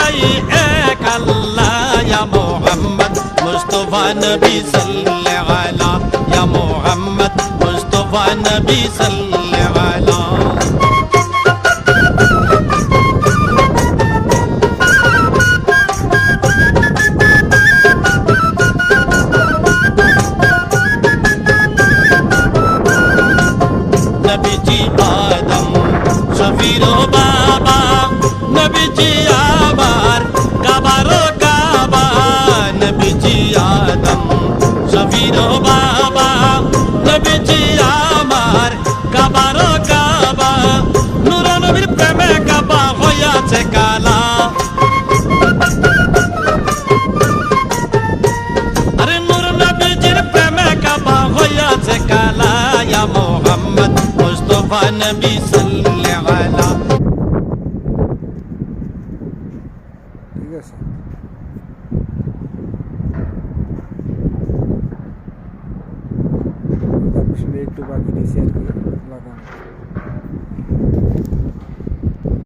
নাই এক আল্লাহ ইয়া মুহাম্মদ মুস্তাফা নবী সাল্লাল্লাহু আলা ইয়া মুহাম্মদ মুস্তাফা নবী সাল্লাল্লাহু আলা নবীজি আদম শফির বাবা নবীজি আমার কাবারো কাবা নবীজি আদম শফির বাবা নবীজি আমার কাবারো কাবা নূর নবীর প্রেমে কাবা হইয়াছে কালা আরে নূর নবীজির প্রেমে কাবা হইয়াছে কালা ইয়া মুহাম্মদ মুস্তাফা নবী সাল্লাল্লাহু আলা ঠিক আছে তার পিছনে একটু বাকি দিয়েছি আর কি লাগানো